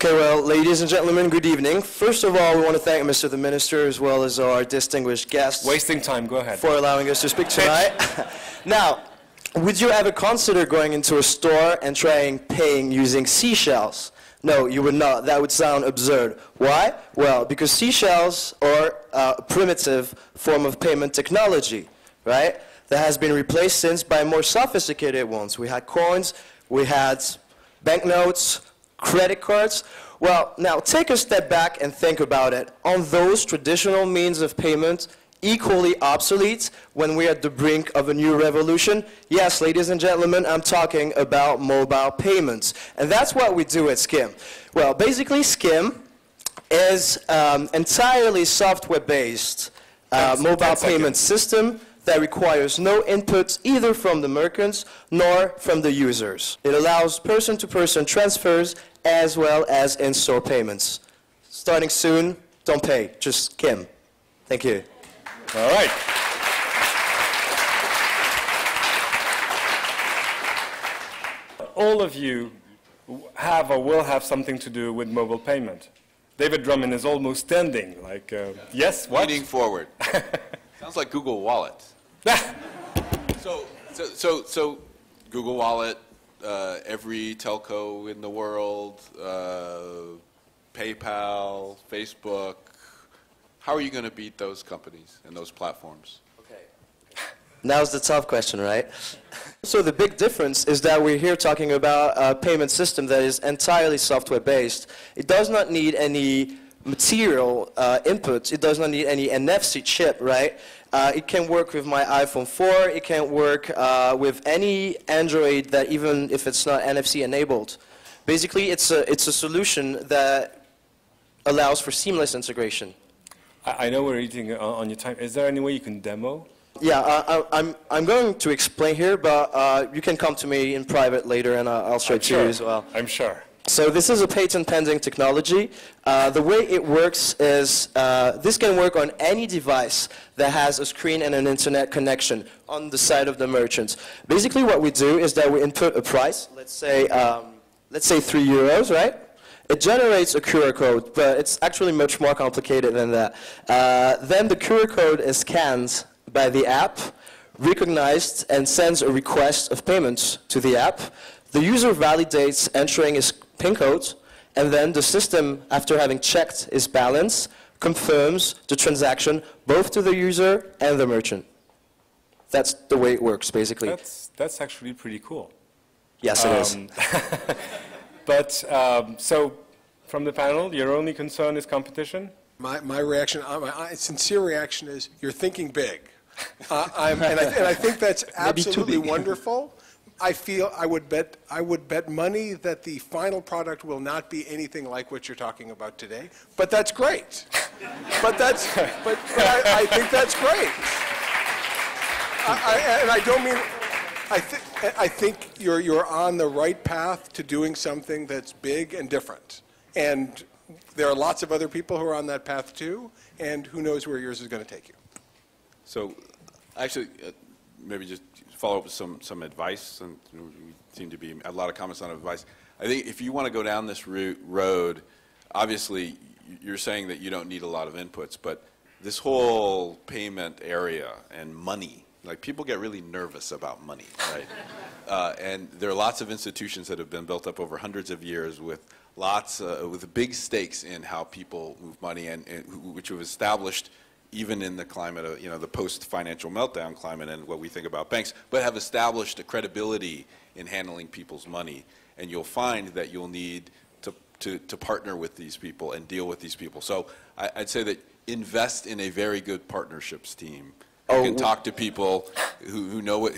Okay, well, ladies and gentlemen, good evening. First of all, we want to thank Mr. the Minister as well as our distinguished guests. Wasting time, go ahead. For allowing us to speak tonight. Now, would you ever consider going into a store and trying paying using seashells? No, you would not. That would sound absurd. Why? Well, because seashells are a primitive form of payment technology, right? That has been replaced since by more sophisticated ones. We had coins, we had banknotes, credit cards. Well, now take a step back and think about it. On those traditional means of payment, equally obsolete when we're at the brink of a new revolution? Yes, ladies and gentlemen, I'm talking about mobile payments. And that's what we do at Skimm. Well, basically, Skimm is entirely software-based mobile payment system that requires no input either from the merchants nor from the users. It allows person-to-person transfers as well as in-store payments. Starting soon, don't pay, just Skimm. Thank you. All right. All of you have or will have something to do with mobile payment. David Drummond is almost standing, like, yes, what? Leaning forward. Sounds like Google Wallet. So Google Wallet, every telco in the world, PayPal, Facebook. How are you going to beat those companies and those platforms? Okay. Now's the tough question, right? So the big difference is that we're here talking about a payment system that is entirely software-based. It does not need any material inputs. It does not need any NFC chip, right? It can work with my iPhone 4. It can work with any Android that even if it's not NFC enabled. Basically, it's a solution that allows for seamless integration. I know we're eating on your time. Is there any way you can demo? Yeah, I'm going to explain here, but you can come to me in private later and I'll show it to you as well. I'm sure. So this is a patent-pending technology. The way it works is this can work on any device that has a screen and an internet connection on the side of the merchant. Basically what we do is that we input a price, let's say €3, right? It generates a QR code, but it's actually much more complicated than that. Then the QR code is scanned by the app, recognized, and sends a request of payments to the app. The user validates entering his PIN code, and then the system, after having checked his balance, confirms the transaction both to the user and the merchant. That's the way it works, basically. That's actually pretty cool. Yes, it is. But so, from the panel, your only concern is competition? My reaction, my sincere reaction is, you're thinking big. And I think that's absolutely wonderful. I feel I would bet money that the final product will not be anything like what you're talking about today. But that's great. But I think that's great. And I don't mean. I think you're on the right path to doing something that's big and different. And there are lots of other people who are on that path too, and who knows where yours is going to take you. So actually, maybe just follow up with some advice, and we seem to be a lot of comments on advice. I think if you want to go down this road, obviously you're saying that you don't need a lot of inputs, but this whole payment area and money, like people get really nervous about money, right? And there are lots of institutions that have been built up over hundreds of years with with big stakes in how people move money, and which have established even in the climate of, the post-financial meltdown climate and what we think about banks, but have established a credibility in handling people's money. And you'll find that you'll need to partner with these people and deal with these people. So I'd say that invest in a very good partnerships team. Who can talk to people who know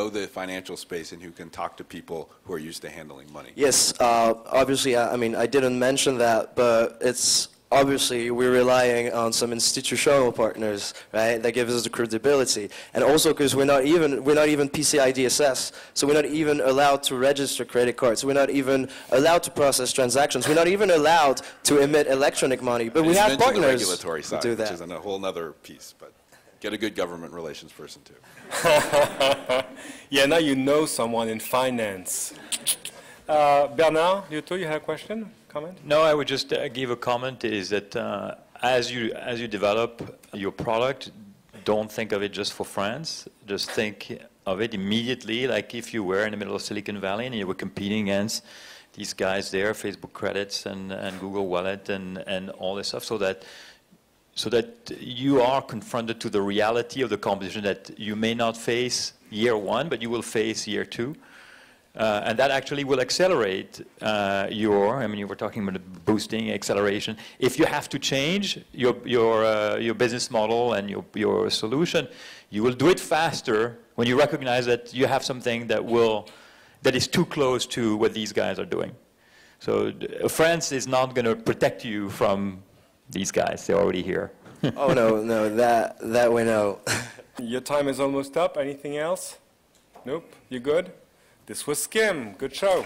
the financial space and who can talk to people who are used to handling money. Yes, obviously, I mean, I didn't mention that, but it's obviously we're relying on some institutional partners, right, that give us the credibility, and also because we're not even PCI DSS, so we're not even allowed to register credit cards, we're not even allowed to process transactions, we're not even allowed to emit electronic money, but we have partners the regulatory side, who do that. Which is a whole other piece, but. Get a good government relations person, too. Yeah, now you know someone in finance. Bernard, you have a question? comment? No, I would just give a comment is that as you develop your product, don't think of it just for France. Just think of it immediately, like if you were in the middle of Silicon Valley and you were competing against these guys there, Facebook credits and Google Wallet and all this stuff, so that you are confronted to the reality of the competition that you may not face year one, but you will face year two. And that actually will accelerate you were talking about boosting, acceleration. If you have to change your business model and your solution, you will do it faster when you recognize that you have something that is too close to what these guys are doing. So France is not going to protect you from these guys. They're already here. Oh, no, that we know. Your time is almost up. Anything else? Nope. You good? This was Skimm. Good show.